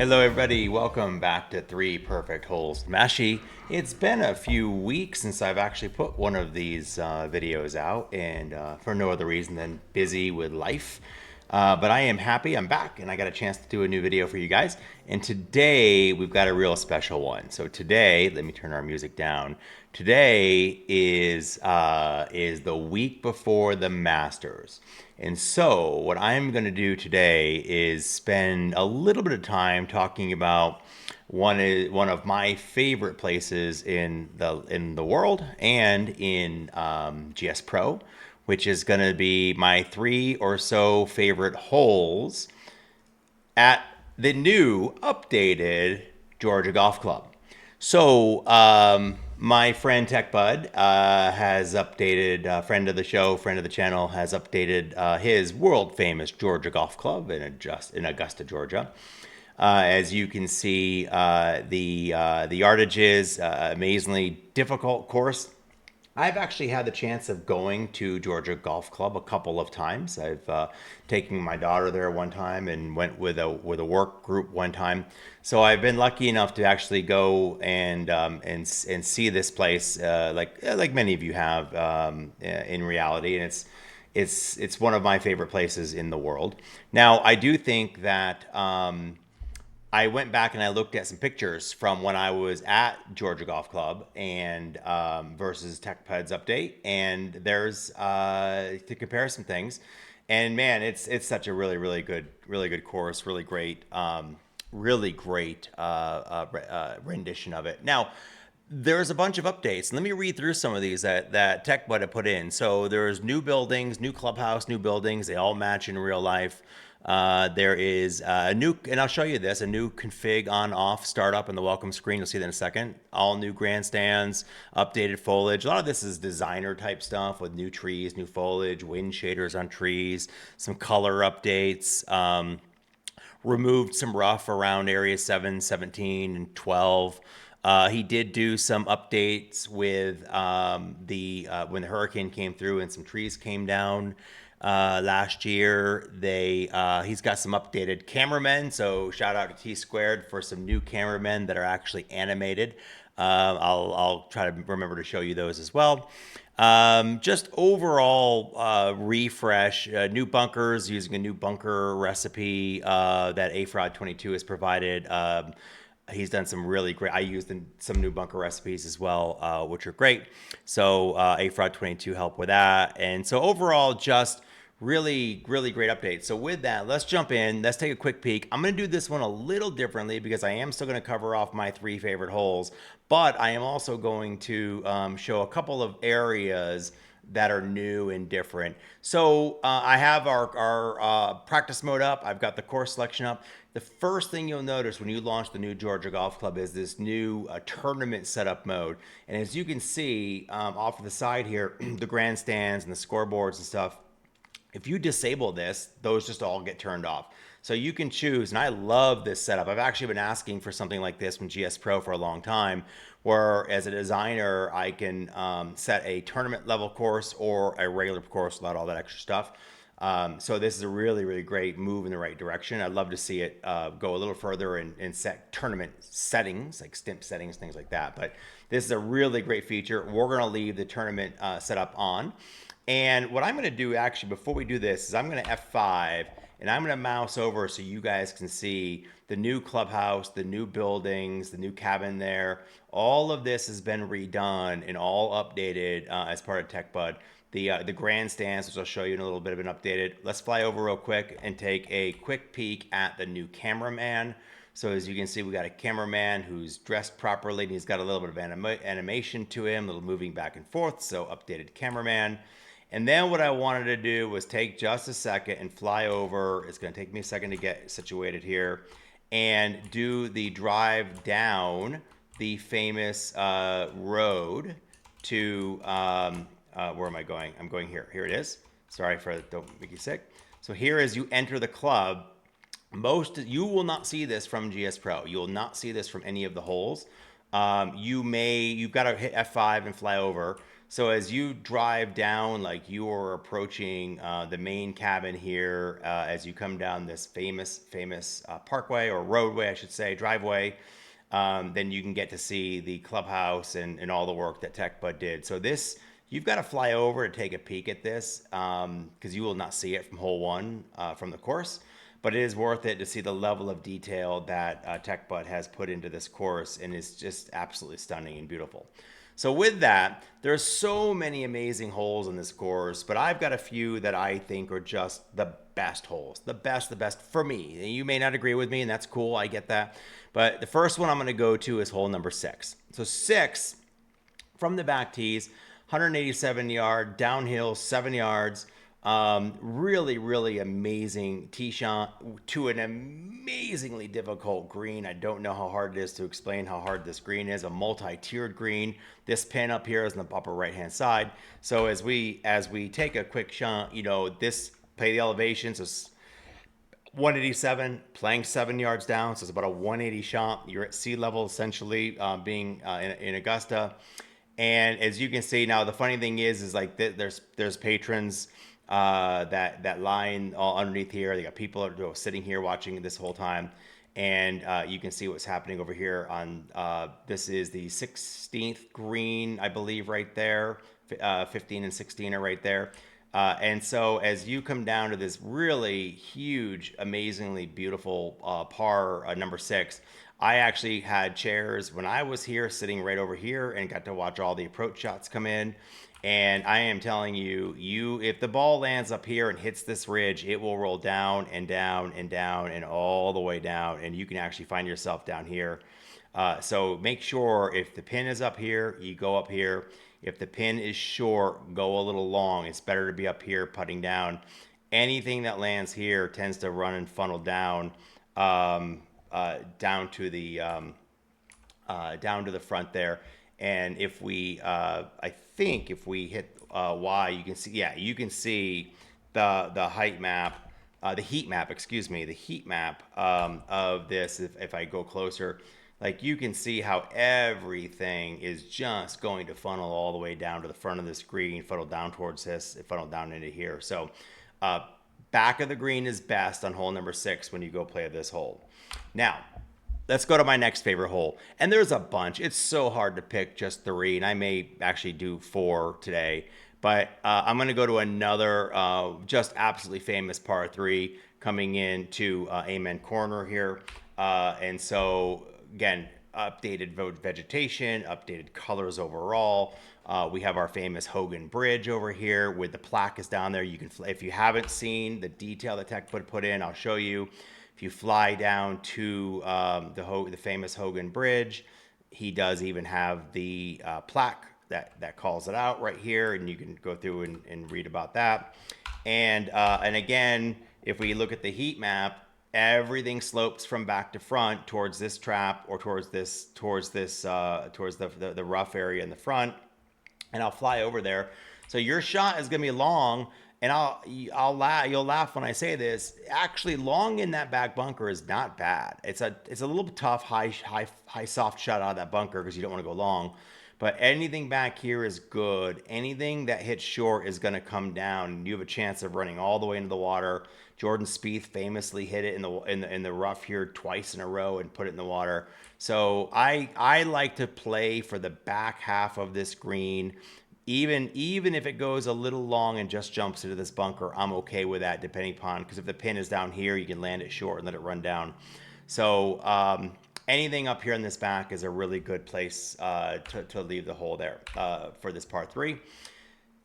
Hello everybody, welcome back to 3 Perfect Holes. Mashi, it's been a few weeks since I've actually put one of these videos out, and for no other reason than busy with life. But I am happy I'm back and I got a chance to do a new video for you guys. And today we've got a real special one. So today, let me turn our music down. Today is the week before the Masters. And so what I'm going to do today is spend a little bit of time talking about one of my favorite places in the world and in GSPro, which is going to be my 3 or so favorite holes at the new updated Georgia Golf Club. So, my friend Tech Bud has updated, friend of the show, friend of the channel, has updated his world famous Georgia Golf Club in Augusta, Georgia. As you can see, the yardages, amazingly difficult course. I've actually had the chance of going to Georgia Golf Club a couple of times. I've taken my daughter there one time and went with a work group one time. So I've been lucky enough to actually go and see this place, like many of you have in reality, and it's one of my favorite places in the world. Now I do think that. I went back and I looked at some pictures from when I was at Georgia Golf Club and versus TechPed's update, and there's to compare some things. And man, it's such a really good course, really great rendition of it. Now, there's a bunch of updates. Let me read through some of these that TechBud had put in. So there's new buildings, new clubhouse, new buildings. They all match in real life. There is a new, and I'll show you this, a new config on off startup in the welcome screen. You'll see that in a second. All new grandstands, updated foliage. A lot of this is designer type stuff with new trees, new foliage, wind shaders on trees, some color updates. Removed some rough around area 7, 17, and 12. He did do some updates with when the hurricane came through and some trees came down last year. He's got some updated cameramen, so shout out to T Squared for some new cameramen that are actually animated. I'll try to remember to show you those as well. Just overall refresh, new bunkers using a new bunker recipe that AFraud22 has provided. He's done some really great. I used some new bunker recipes as well, which are great. So AFraud22 helped with that, and so overall, just really great update. So with that, let's jump in. Let's take a quick peek. I'm going to do this one a little differently because I am still going to cover off my 3 favorite holes, but I am also going to show a couple of areas that are new and different. So I have our practice mode up. I've got the course selection up. The first thing you'll notice when you launch the new Georgia Golf Club is this new tournament setup mode. And as you can see off to the side here, the grandstands and the scoreboards and stuff, if you disable this, those just all get turned off. So you can choose, and I love this setup. I've actually been asking for something like this from GSPro for a long time, where as a designer, I can set a tournament level course or a regular course without all that extra stuff. So this is a really great move in the right direction. I'd love to see it go a little further and set tournament settings, like stimp settings, things like that. But this is a really great feature. We're going to leave the tournament setup on. And what I'm going to do actually before we do this is I'm going to F5 and I'm going to mouse over so you guys can see the new clubhouse, the new buildings, the new cabin there. All of this has been redone and all updated as part of TechBud. The grandstands, which I'll show you in a little bit of an updated. Let's fly over real quick and take a quick peek at the new cameraman. So as you can see, we got a cameraman who's dressed properly and he's got a little bit of animation to him, a little moving back and forth. So updated cameraman. And then what I wanted to do was take just a second and fly over. It's going to take me a second to get situated here and do the drive down the famous road to, where am I going? I'm going here. Here it is. Sorry for don't make you sick. So here as you enter the club, you will not see this from GS Pro. You will not see this from any of the holes. You've got to hit F5 and fly over. So as you drive down, like you are approaching the main cabin here, as you come down this famous parkway or roadway, I should say, driveway, then you can get to see the clubhouse and all the work that TechBud did. So this, you've got to fly over to take a peek at this because you will not see it from hole one from the course. But it is worth it to see the level of detail that TechBud has put into this course, and it's just absolutely stunning and beautiful. So with that, there's so many amazing holes in this course, but I've got a few that I think are just the best holes, the best for me. You may not agree with me, and that's cool. I get that. But the first one I'm going to go to is hole number 6. So 6 from the back tees, 187 yard downhill, 7 yards. Really amazing tee shot to an amazingly difficult green. I don't know how hard it is to explain how hard this green is. A multi-tiered green. This pin up here is on the upper right-hand side. So as we take a quick shot, this play the elevation. So 187, playing 7 yards down, so it's about a 180 shot. You're at sea level essentially, being in Augusta. And as you can see now, the funny thing is like there's patrons that line all underneath here. They got people that are sitting here watching this whole time, and you can see what's happening over here on this is the 16th green, I believe, right there. 15 and 16 are right there. And so as you come down to this really huge, amazingly beautiful par number 6, I actually had chairs when I was here sitting right over here and got to watch all the approach shots come in. And I am telling you, if the ball lands up here and hits this ridge, it will roll down and down and down and all the way down, and you can actually find yourself down here. So make sure if the pin is up here, you go up here. If the pin is short, go a little long. It's better to be up here putting down. Anything that lands here tends to run and funnel down down to the front there. And if we, I think if we hit Y, you can see, yeah, you can see the height map, the heat map, excuse me, the heat map of this. If I go closer, like you can see how everything is just going to funnel all the way down to the front of the screen, funnel down towards this, funnel down into here. So back of the green is best on hole number 6 when you go play this hole. Now, let's go to my next favorite hole. And there's a bunch. It's so hard to pick just 3, and I may actually do 4 today. But I'm going to go to another just absolutely famous par 3 coming into Amen Corner here. And so, again, updated vegetation, updated colors overall. We have our famous Hogan Bridge over here with the plaque is down there. You can, if you haven't seen the detail that Tech put in, I'll show you. If you fly down to the famous Hogan Bridge, he does even have the plaque that calls it out right here, and you can go through and read about that. And again, if we look at the heat map, everything slopes from back to front towards this trap or towards the rough area in the front. And I'll fly over there. So your shot is going to be long. And you'll laugh when I say this. Actually, long in that back bunker is not bad. It's a little tough, high soft shot out of that bunker because you don't want to go long. But anything back here is good. Anything that hits short is going to come down. You have a chance of running all the way into the water. Jordan Spieth famously hit it in the rough here twice in a row and put it in the water. So I like to play for the back half of this green. Even if it goes a little long and just jumps into this bunker, I'm okay with that, depending upon, because if the pin is down here, you can land it short and let it run down. So anything up here in this back is a really good place to leave the hole there for this par 3.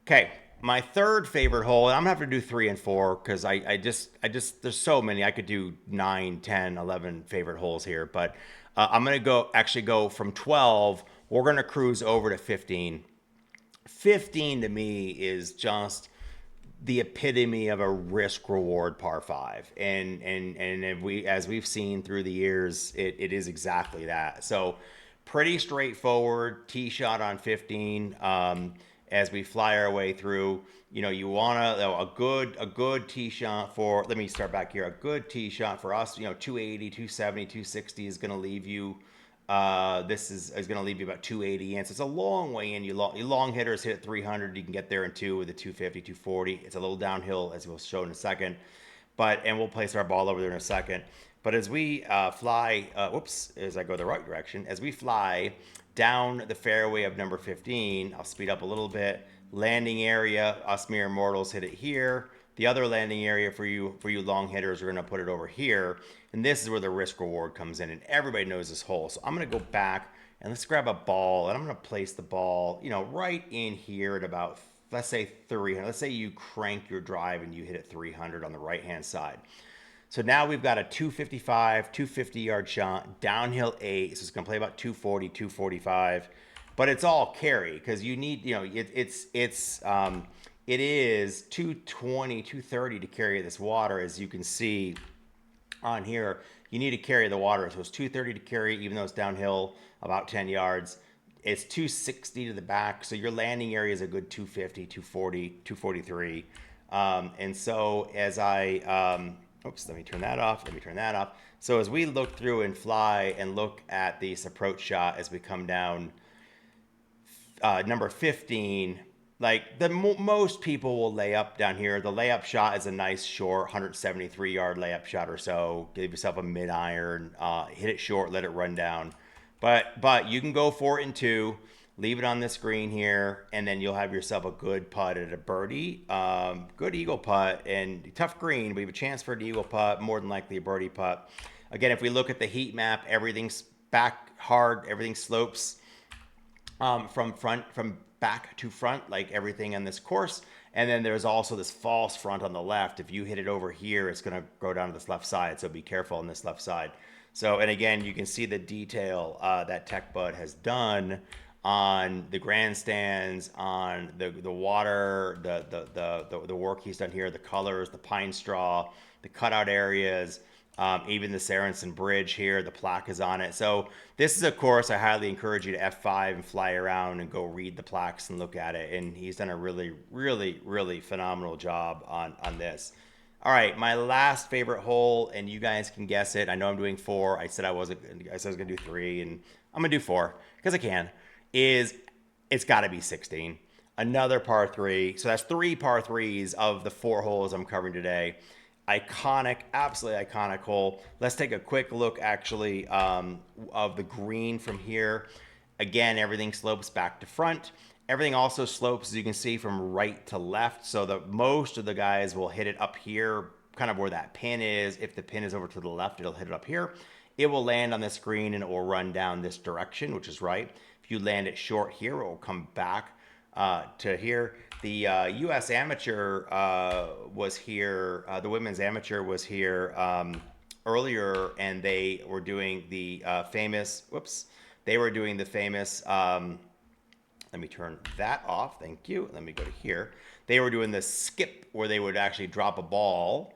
Okay, my third favorite hole, and I'm gonna have to do 3 and 4 because I just there's so many. I could do 9, 10, 11 favorite holes here, but I'm gonna go from 12. We're gonna cruise over to 15. 15 to me is just the epitome of a risk reward par 5, and as we've seen through the years, it is exactly that. So pretty straightforward tee shot on 15. As we fly our way through, you want a good tee shot for, let me start back here, a good tee shot for us, 280, 270, 260 is going to leave you This is going to leave you about 280 in. So it's a long way in. You long hitters hit at 300. You can get there in two with a 250, 240. It's a little downhill, as we'll show in a second. And we'll place our ball over there in a second. But as we fly, as I go the right direction, as we fly down the fairway of number 15, I'll speed up a little bit. Landing area, us mere mortals hit it here. The other landing area for you long hitters, we're going to put it over here. And this is where the risk reward comes in. And everybody knows this hole. So I'm going to go back and let's grab a ball. And I'm going to place the ball, right in here at about, let's say 300. Let's say you crank your drive and you hit it 300 on the right-hand side. So now we've got a 255, 250-yard shot, downhill 8. So it's going to play about 240, 245. But it's all carry because you need, it is 220, 230 to carry this water. As you can see on here, you need to carry the water. So it's 230 to carry, even though it's downhill about 10 yards. It's 260 to the back. So your landing area is a good 250, 240, 243. And so as let me turn that off. Let me turn that off. So as we look through and fly and look at this approach shot as we come down number 15, like most people will lay up down here. The layup shot is a nice short 173-yard layup shot or so. Give yourself a mid-iron, hit it short, let it run down. But you can go for it in two, leave it on this green here, and then you'll have yourself a good putt at a birdie. Good eagle putt, and tough green. We have a chance for an eagle putt, more than likely a birdie putt. Again, if we look at the heat map, everything's back hard, everything slopes from back to front, like everything on this course. And then there's also this false front on the left. If you hit it over here, it's going to go down to this left side. So be careful on this left side. So, and again, you can see the detail that Tech Bud has done on the grandstands, on the water, the work he's done here, the colors, the pine straw, the cutout areas, even the Sarensen Bridge here, the plaque is on it. So this is a course I highly encourage you to F5 and fly around and go read the plaques and look at it. And he's done a really, really, really phenomenal job on this. All right, my last favorite hole, and you guys can guess it. I know I'm doing 4. I said I was gonna do 3, and I'm gonna do 4 because I can. It's got to be 16. Another par 3. So that's 3 par 3s of the 4 holes I'm covering today. Iconic, absolutely iconic hole. Let's take a quick look actually of the green from here. Again, everything slopes back to front. Everything also slopes, as you can see, from right to left. So most of the guys will hit it up here, kind of where that pin is. If the pin is over to the left, it'll hit it up here. It will land on this green and it will run down this direction, which is right. If you land it short here, it will come back to here. The U.S. Amateur was here. The women's amateur was here earlier, and they were doing the famous. They were doing the famous. Let me turn that off. Thank you. Let me go to here. They were doing the skip where they would actually drop a ball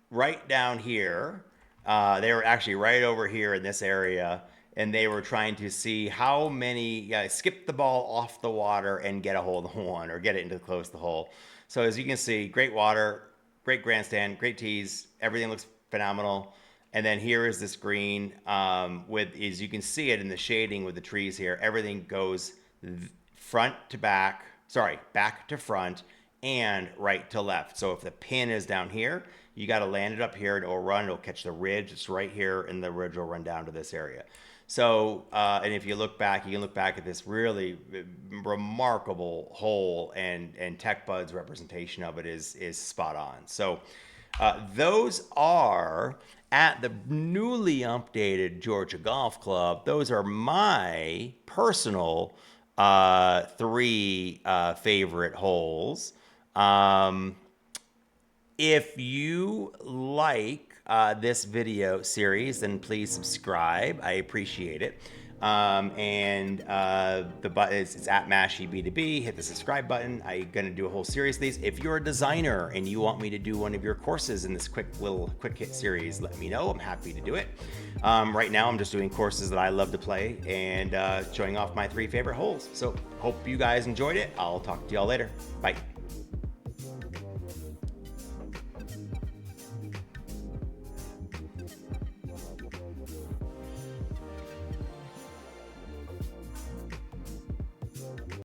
right down here. They were actually right over here in this area, and they were trying to see how many skip the ball off the water and get a hole in the one or get it into close the hole. So as you can see, great water, great grandstand, great tees. Everything looks phenomenal. And then here is this green as you can see it in the shading with the trees here. Everything goes back to front and right to left. So if the pin is down here, you got to land it up here. It'll run, it'll catch the ridge. It's right here, and the ridge will run down to this area. So, and if you look back, you can look back at this really remarkable hole, and Tech Bud's representation of it is spot on. So those are at the newly updated Georgia Golf Club. Those are my personal 3 favorite holes. If you like this video series, then please subscribe. I appreciate it. The button it's at Mashy B2B. Hit the subscribe button. I'm gonna do a whole series of these. If you're a designer and you want me to do one of your courses in this quick hit series, let me know. I'm happy to do it. Right now, I'm just doing courses that I love to play and showing off my 3 favorite holes. So hope you guys enjoyed it. I'll talk to y'all later. Bye.